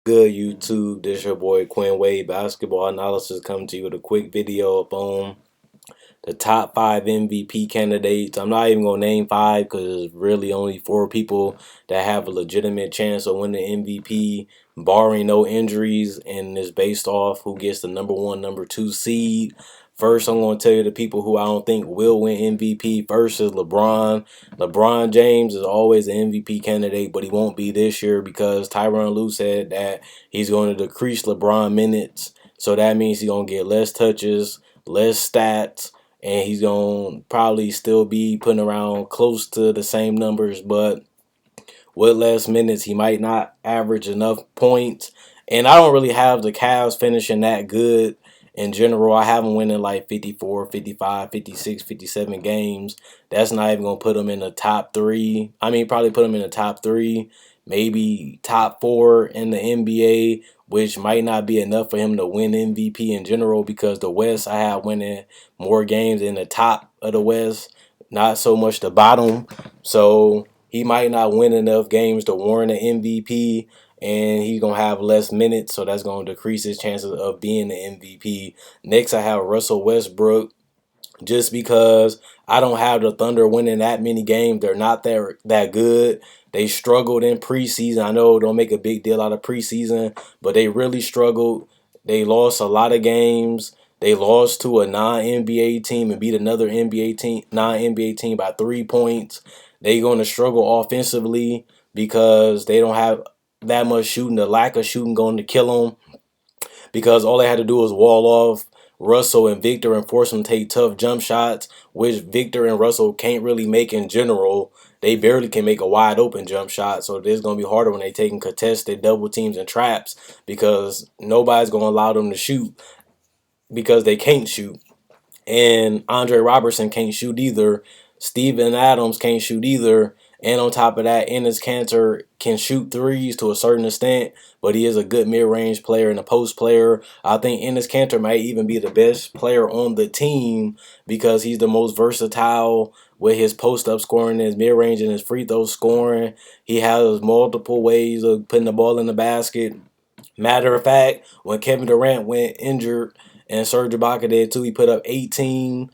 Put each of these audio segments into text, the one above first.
Good YouTube, this your boy Quinn Wade Basketball Analysis coming to you with a quick video up on the top 5 MVP candidates. I'm not even going to name 5 because there's really only 4 people that have a legitimate chance of winning MVP, barring no injuries, and it's based off who gets the number 1, number 2 seed. First, I'm going to tell you the people who I don't think will win MVP. First is LeBron. LeBron James is always an MVP candidate, but he won't be this year because Tyronn Lue said that he's going to decrease LeBron minutes. So that means he's going to get less touches, less stats, and he's going to probably still be putting around close to the same numbers, but with less minutes, he might not average enough points. And I don't really have the Cavs finishing that good in general. I have them winning like 54, 55, 56, 57 games. That's not even going to put them in the top 3. I mean, probably put them in the top 3, maybe top 4 in the NBA, which might not be enough for him to win MVP in general because the West, I have winning more games in the top of the West, not so much the bottom. So he might not win enough games to warrant an MVP, and he's going to have less minutes, so that's going to decrease his chances of being the MVP. Next, I have Russell Westbrook, just because I don't have the Thunder winning that many games. They're not that good. They struggled in preseason. I know don't make a big deal out of preseason, but they really struggled. They lost a lot of games. They lost to a non-NBA team and beat another NBA team, non-NBA team by 3 points. They're going to struggle offensively because they don't have that much shooting. The lack of shooting going to kill them because all they had to do was wall off Russell and Victor and force them to take tough jump shots, which Victor and Russell can't really make in general. They barely can make a wide open jump shot, so it's going to be harder when they taking contested double teams and traps because nobody's going to allow them to shoot because they can't shoot. And Andre Robertson can't shoot either. Steven Adams can't shoot either. And on top of that, Enes Kanter can shoot threes to a certain extent, but he is a good mid-range player and a post player. I think Enes Kanter might even be the best player on the team because he's the most versatile with his post-up scoring, his mid-range, and his free throw scoring. He has multiple ways of putting the ball in the basket. Matter of fact, when Kevin Durant went injured and Serge Ibaka did too, he put up 18,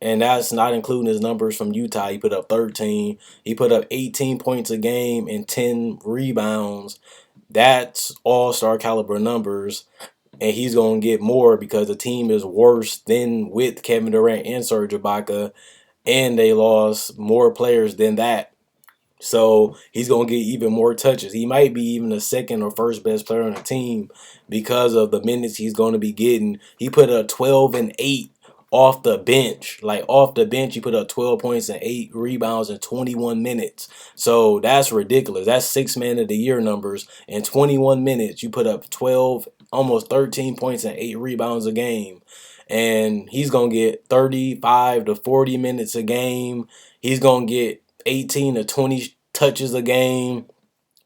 and that's not including his numbers from Utah. He put up 13. He put up 18 points a game and 10 rebounds. That's all-star caliber numbers, and he's going to get more because the team is worse than with Kevin Durant and Serge Ibaka, and they lost more players than that. So he's going to get even more touches. He might be even the second or first best player on the team because of the minutes he's going to be getting. He put up 12 and 8 off the bench. Like off the bench, he put up 12 points and 8 rebounds in 21 minutes. So that's ridiculous. That's 6-man of the year numbers. In 21 minutes, you put up 12, almost 13 points and 8 rebounds a game. And he's going to get 35 to 40 minutes a game. He's going to get 18 to 20 touches a game.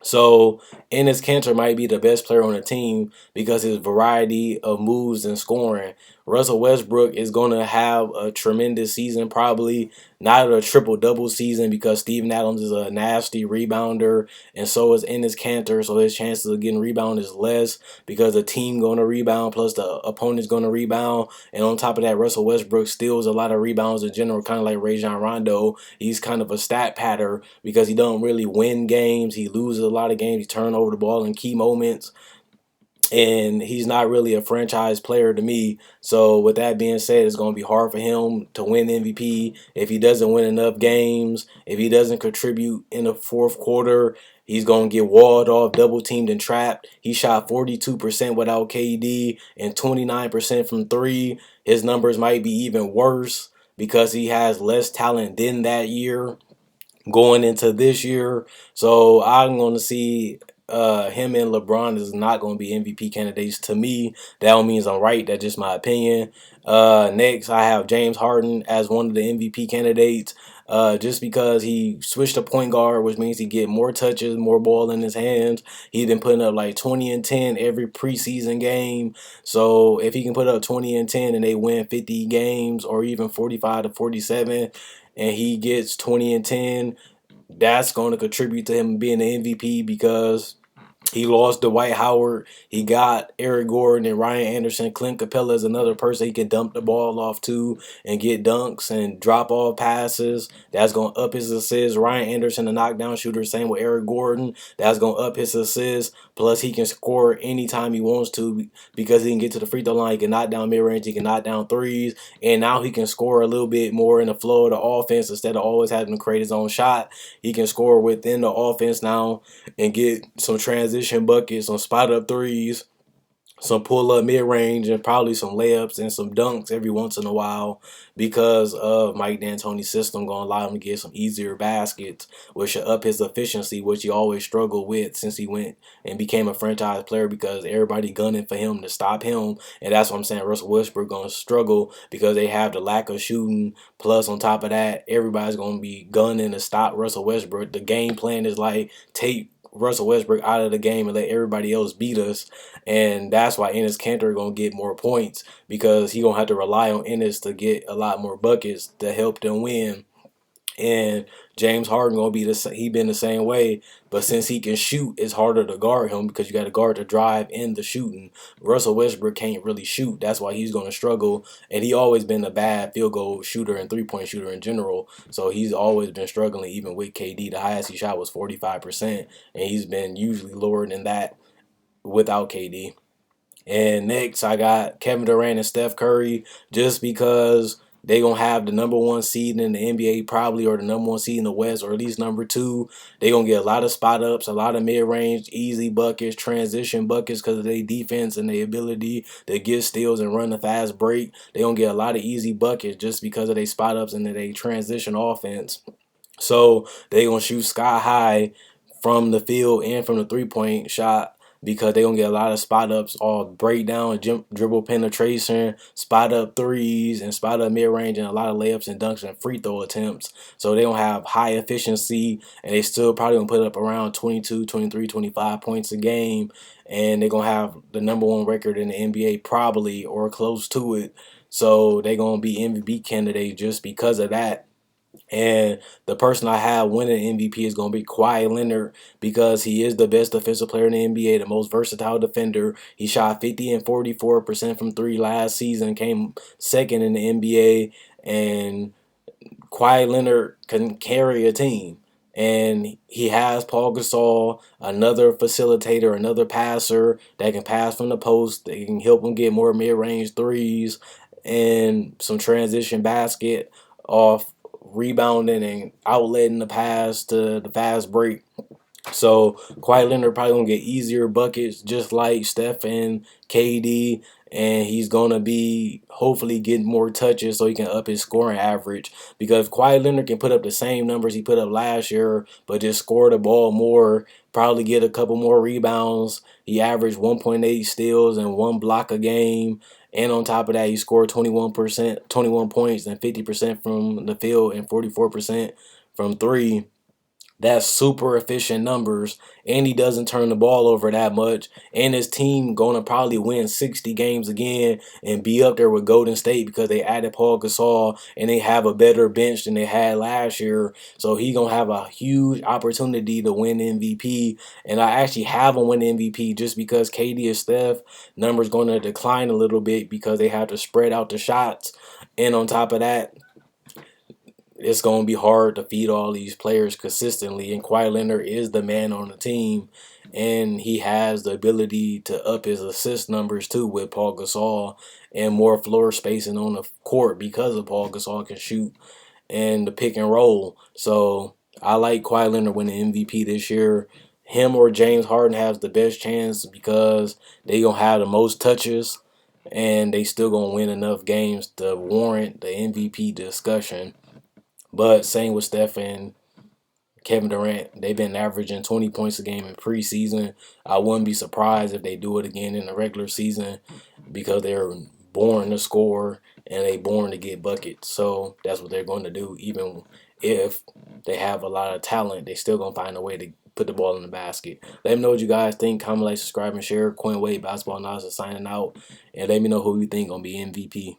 So Enes Kanter might be the best player on the team because his variety of moves and scoring. Russell Westbrook is going to have a tremendous season, probably not a triple-double season because Steven Adams is a nasty rebounder, and so is Enes Kanter, so his chances of getting rebound is less because the team going to rebound plus the opponent's going to rebound. And on top of that, Russell Westbrook steals a lot of rebounds in general, kind of like Rajon Rondo. He's kind of a stat patter because he don't really win games. He loses a lot of games. He turns over the ball in key moments. And he's not really a franchise player to me. So with that being said, it's going to be hard for him to win MVP if he doesn't win enough games. If he doesn't contribute in the fourth quarter, he's going to get walled off, double teamed, and trapped. He shot 42% without KD and 29% from 3. His numbers might be even worse because he has less talent than that year going into this year. So I'm going to see him and LeBron is not going to be MVP candidates to me. That don't mean I'm right. That's just my opinion. Next, I have James Harden as one of the MVP candidates. Just because he switched to point guard, which means he get more touches, more ball in his hands. He's been putting up like 20 and 10 every preseason game. So if he can put up 20 and 10 and they win 50 games or even 45 to 47, and he gets 20 and 10, that's going to contribute to him being the MVP because He lost Dwight Howard. He got Eric Gordon and Ryan Anderson. Clint Capella is another person he can dump the ball off to and get dunks and drop off passes. That's going to up his assists. Ryan Anderson, a knockdown shooter, same with Eric Gordon. That's going to up his assists. Plus, he can score anytime he wants to because he can get to the free throw line. He can knock down mid range. He can knock down threes. And now he can score a little bit more in the flow of the offense instead of always having to create his own shot. He can score within the offense now and get some transition buckets, some spot up threes, some pull up mid range, and probably some layups and some dunks every once in a while because of Mike D'Antoni's system going to allow him to get some easier baskets, which should up his efficiency, which he always struggled with since he went and became a franchise player because everybody gunning for him to stop him. And that's what I'm saying. Russell Westbrook going to struggle because they have the lack of shooting. Plus, on top of that, everybody's going to be gunning to stop Russell Westbrook. The game plan is like take Russell Westbrook out of the game and let everybody else beat us. And that's why Enes Kanter going to get more points because he going to have to rely on Enes to get a lot more buckets to help them win. And James Harden gonna be he been the same way, but since he can shoot, it's harder to guard him because you got to guard the drive and the shooting. Russell Westbrook can't really shoot, that's why he's gonna struggle. And he always been a bad field goal shooter and 3-point shooter in general, so he's always been struggling. Even with KD, the highest he shot was 45%, and he's been usually lower than that without KD. And next, I got Kevin Durant and Steph Curry, just because they going to have the number one seed in the NBA probably, or the number one seed in the West, or at least number two. They going to get a lot of spot ups, a lot of mid-range, easy buckets, transition buckets because of their defense and their ability to get steals and run a fast break. They going to get a lot of easy buckets just because of their spot ups and their transition offense. So they going to shoot sky high from the field and from the three-point shot because they're going to get a lot of spot ups, all breakdown, dribble penetration, spot up threes, and spot up mid range, and a lot of layups and dunks and free throw attempts. So they don't have high efficiency, and they still probably going to put up around 22, 23, 25 points a game. And they're going to have the number one record in the NBA probably, or close to it. So they're going to be MVP candidate just because of that. And the person I have winning MVP is going to be Kawhi Leonard because he is the best defensive player in the NBA, the most versatile defender. He shot 50 and 44% from three last season, came second in the NBA, and Kawhi Leonard can carry a team. And he has Paul Gasol, another facilitator, another passer that can pass from the post. That can help him get more mid-range threes and some transition basket off rebounding and outletting the pass to the fast break. So Kawhi Leonard probably gonna get easier buckets just like Steph and KD, and he's gonna be hopefully getting more touches so he can up his scoring average. Because Kawhi Leonard can put up the same numbers he put up last year, but just score the ball more, probably get a couple more rebounds. He averaged 1.8 steals and 1 block a game. And on top of that, he scored 21 points and 50% from the field and 44% from three. That's super efficient numbers, and he doesn't turn the ball over that much. And his team gonna probably win 60 games again and be up there with Golden State because they added Paul Gasol and they have a better bench than they had last year. So he gonna have a huge opportunity to win MVP. And I actually have him win MVP just because KD and Steph numbers gonna decline a little bit because they have to spread out the shots. And on top of that, it's going to be hard to feed all these players consistently. And Kawhi Leonard is the man on the team. And he has the ability to up his assist numbers too with Paul Gasol and more floor spacing on the court because of Paul Gasol can shoot and the pick and roll. So I like Kawhi Leonard winning MVP this year. Him or James Harden has the best chance because they going to have the most touches and they still going to win enough games to warrant the MVP discussion. But same with Steph and Kevin Durant. They've been averaging 20 points a game in preseason. I wouldn't be surprised if they do it again in the regular season because they're born to score and they born to get buckets. So that's what they're going to do. Even if they have a lot of talent, they still going to find a way to put the ball in the basket. Let me know what you guys think. Comment, like, subscribe, and share. Quinn Wade Basketball Analysis signing out. And let me know who you think going to be MVP.